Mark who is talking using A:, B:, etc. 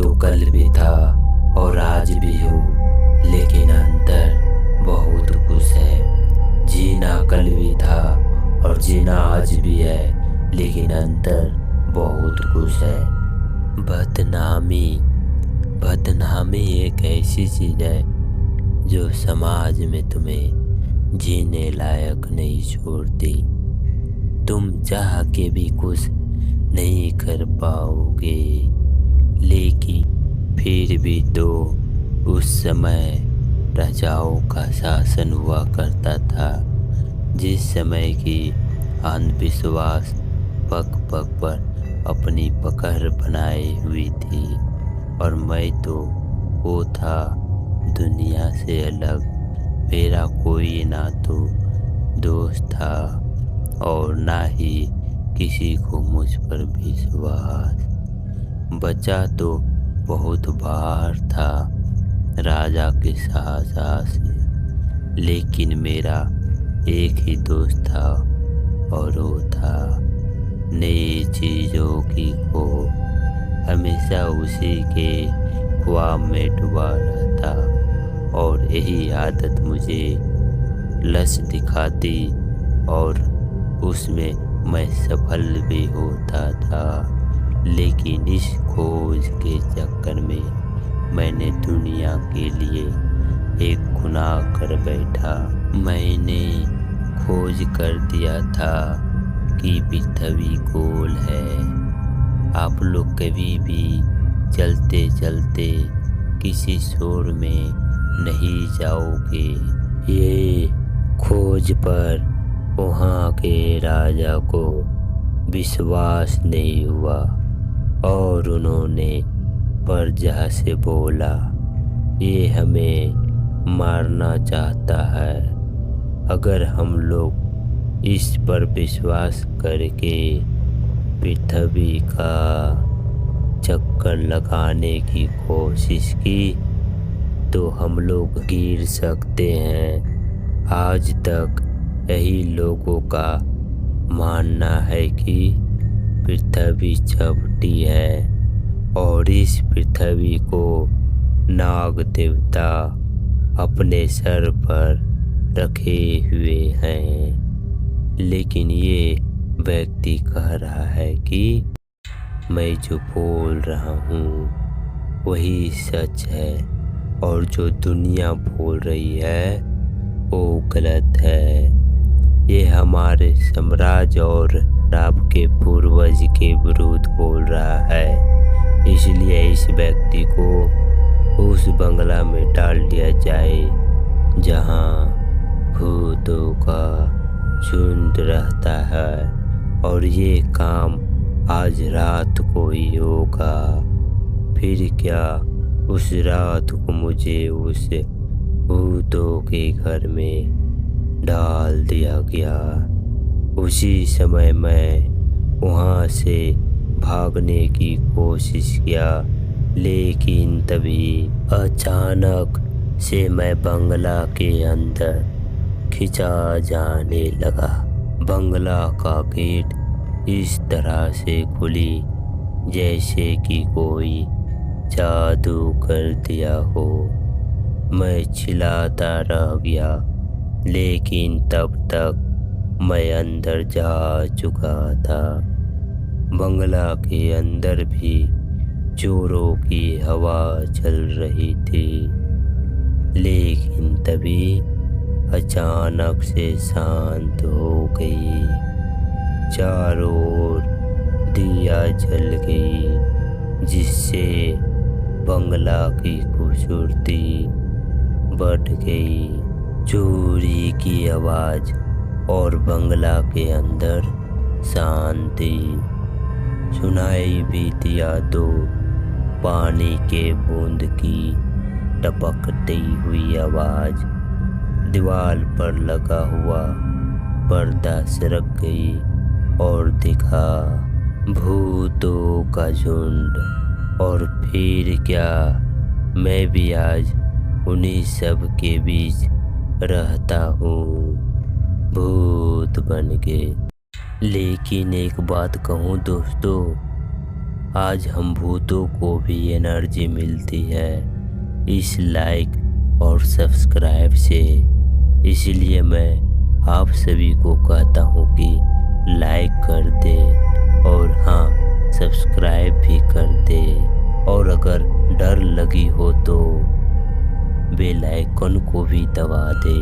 A: तो कल भी था और आज भी हूँ, लेकिन अंतर बहुत कुछ है। जीना कल भी था और जीना आज भी है, लेकिन अंतर बहुत कुछ है। बदनामी बदनामी एक ऐसी चीज है जो समाज में तुम्हें जीने लायक नहीं छोड़ती। तुम चाह के भी कुछ नहीं कर पाओगे, लेकिन फिर भी तो उस समय राजाओं का शासन हुआ करता था, जिस समय की अंधविश्वास पग पग पर अपनी पकड़ बनाए हुई थी। और मैं तो वो था दुनिया से अलग। मेरा कोई ना तो दोस्त था और ना ही किसी को मुझ पर विश्वास। बचा तो बहुत बाहर था राजा के शाहजहाँ से, लेकिन मेरा एक ही दोस्त था और वो था नई चीज़ों की खो। हमेशा उसी के ख्वाब में डूबा रहता और यही आदत मुझे लस दिखाती और उसमें मैं सफल भी होता था। लेकिन इस खोज के चक्कर में मैंने दुनिया के लिए एक गुनाह कर बैठा। मैंने खोज कर दिया था कि पृथ्वी गोल है। आप लोग कभी भी चलते चलते किसी शोर में नहीं जाओगे। ये खोज पर वहाँ के राजा को विश्वास नहीं हुआ और उन्होंने प्रजा से बोला, ये हमें मारना चाहता है। अगर हम लोग इस पर विश्वास करके पृथ्वी का चक्कर लगाने की कोशिश की तो हम लोग गिर सकते हैं। आज तक यही लोगों का मानना है कि पृथ्वी चपटी है और इस पृथ्वी को नाग देवता अपने सर पर रखे हुए हैं। लेकिन ये व्यक्ति कह रहा है कि मैं जो बोल रहा हूँ वही सच है और जो दुनिया बोल रही है वो गलत है। ये हमारे साम्राज्य और आपके पूर्वज के विरुद्ध बोल रहा है। इसलिए इस व्यक्ति को उस बंगला में डाल दिया जाए जहाँ भूतों का झुंड रहता है और ये काम आज रात को ही होगा। फिर क्या उस रात को मुझे उस भूतों के घर में डाल दिया गया। उसी समय मैं वहाँ से भागने की कोशिश किया, लेकिन तभी अचानक से मैं बंगला के अंदर खिंचा जाने लगा। बंगला का गेट इस तरह से खुली जैसे कि कोई जादू कर दिया हो। मैं चिल्लाता रह गया, लेकिन तब तक मैं अंदर जा चुका था। बंगला के अंदर भी जोरों की हवा चल रही थी, लेकिन तभी अचानक से शांत हो गई। चारों ओर दिया जल गई, जिससे बंगला की खूबसूरती बढ़ गई। चोरी की आवाज और बंगला के अंदर शांति सुनाई भी दिया तो पानी के बूंद की टपकती हुई आवाज। दीवार पर लगा हुआ पर्दा सरक गई और दिखा भूतों का झुंड। और फिर क्या, मैं भी आज उन्हीं सब के बीच रहता हूँ, भूत बन के। लेकिन एक बात कहूँ दोस्तों, आज हम भूतों को भी एनर्जी मिलती है इस लाइक और सब्सक्राइब से। इसलिए मैं आप सभी को कहता हूँ कि लाइक कर दे और हाँ, सब्सक्राइब भी कर दे। और अगर डर लगी हो तो बेल आइकन को भी दबा दे।